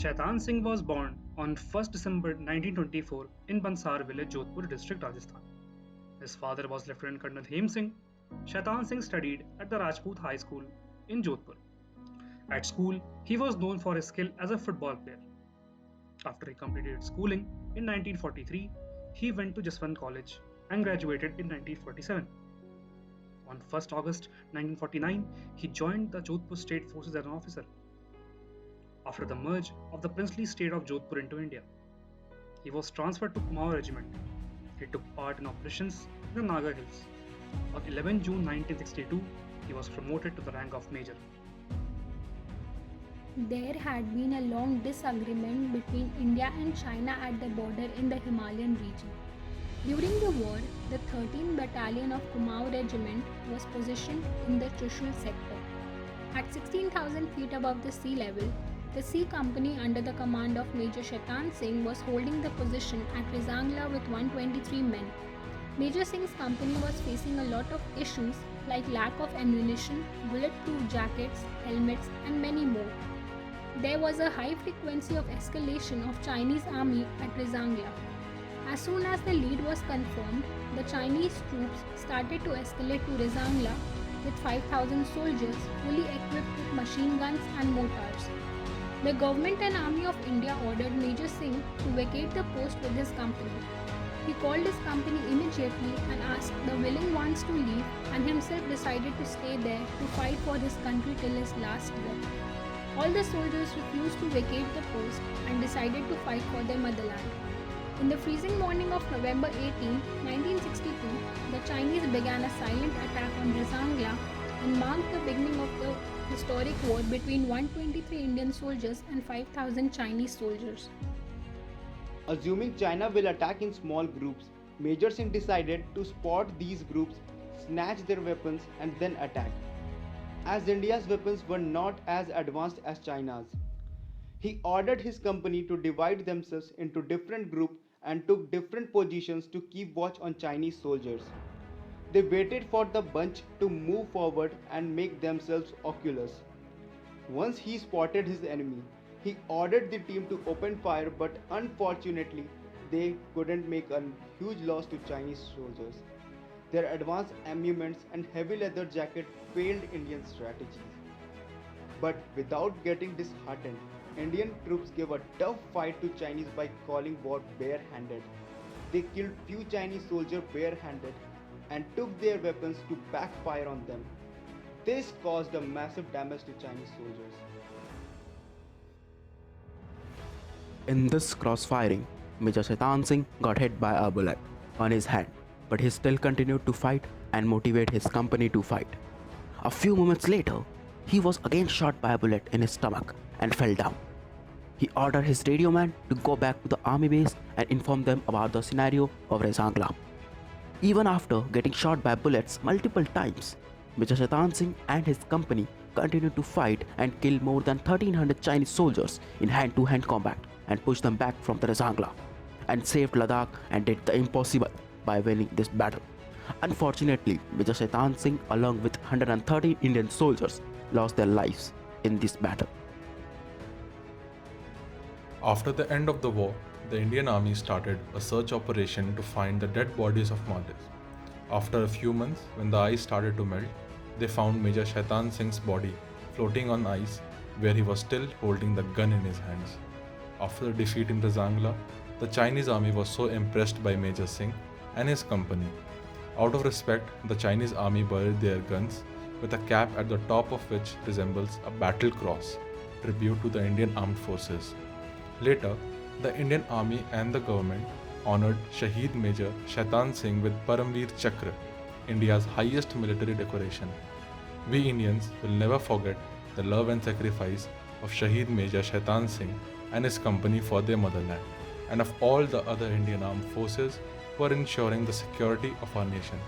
Shaitan Singh was born on 1st December 1924 in Bansar village, Jodhpur district, Rajasthan. His father was Lieutenant Colonel Hem Singh. Shaitan Singh studied at the Rajput High School in Jodhpur. At school, he was known for his skill as a football player. After he completed schooling in 1943, he went to Jaswant College and graduated in 1947. On 1st August 1949, he joined the Jodhpur State Forces as an officer. After the merge of the princely state of Jodhpur into India, he was transferred to Kumaon Regiment. He took part in operations in the Naga Hills. On 11 June 1962, he was promoted to the rank of major. There had been a long disagreement between India and China at the border in the Himalayan region. During the war, the 13th Battalion of Kumaon Regiment was positioned in the Chushul sector. At 16,000 feet above the sea level, the C Company under the command of Major Shaitan Singh was holding the position at Rizangla with 123 men. Major Singh's company was facing a lot of issues like lack of ammunition, bulletproof jackets, helmets, and many more. There was a high frequency of escalation of Chinese army at Rizangla. As soon as the lead was confirmed, the Chinese troops started to escalate to Rizangla with 5,000 soldiers fully equipped with machine guns and mortars. The government and army of India ordered Major Singh to vacate the post with his company. He called his company immediately and asked the willing ones to leave, and himself decided to stay there to fight for his country till his last breath. All the soldiers refused to vacate the post and decided to fight for their motherland. In the freezing morning of November 18, 1962, the Chinese began a silent attack on Rizangla and marked the beginning of the historic war between 123 Indian soldiers and 5,000 Chinese soldiers. Assuming China will attack in small groups, Major Singh decided to spot these groups, snatch their weapons, and then attack. As India's weapons were not as advanced as China's, he ordered his company to divide themselves into different groups and took different positions to keep watch on Chinese soldiers. They waited for the bunch to move forward and make themselves oculus. Once he spotted his enemy, he ordered the team to open fire, but unfortunately, they couldn't make a huge loss to Chinese soldiers. Their advanced armaments and heavy leather jacket failed Indian strategies. But without getting disheartened, Indian troops gave a tough fight to Chinese by calling war barehanded. They killed few Chinese soldiers barehanded and took their weapons to backfire on them. This caused a massive damage to Chinese soldiers. In this cross-firing, Major Shaitan Singh got hit by a bullet on his hand, but he still continued to fight and motivate his company to fight. A few moments later, he was again shot by a bullet in his stomach and fell down. He ordered his radio man to go back to the army base and inform them about the scenario of Rizangla. Even after getting shot by bullets multiple times, Major Shaitan Singh and his company continued to fight and kill more than 1,300 Chinese soldiers in hand-to-hand combat and pushed them back from the Rizangla, and saved Ladakh and did the impossible by winning this battle. Unfortunately, Major Shaitan Singh along with 130 Indian soldiers lost their lives in this battle. After the end of the war, the Indian army started a search operation to find the dead bodies of martyrs. After a few months, when the ice started to melt, they found Major Shaitan Singh's body floating on ice where he was still holding the gun in his hands. After the defeat in Rizangla, the Chinese army was so impressed by Major Singh and his company. Out of respect, the Chinese army buried their guns with a cap at the top of which resembles a battle cross, tribute to the Indian Armed Forces. Later, the Indian army and the government honored Shaheed Major Shaitan Singh with Paramveer Chakra, India's highest military decoration. We Indians will never forget the love and sacrifice of Shaheed Major Shaitan Singh and his company for their motherland, and of all the other Indian armed forces who are ensuring the security of our nation.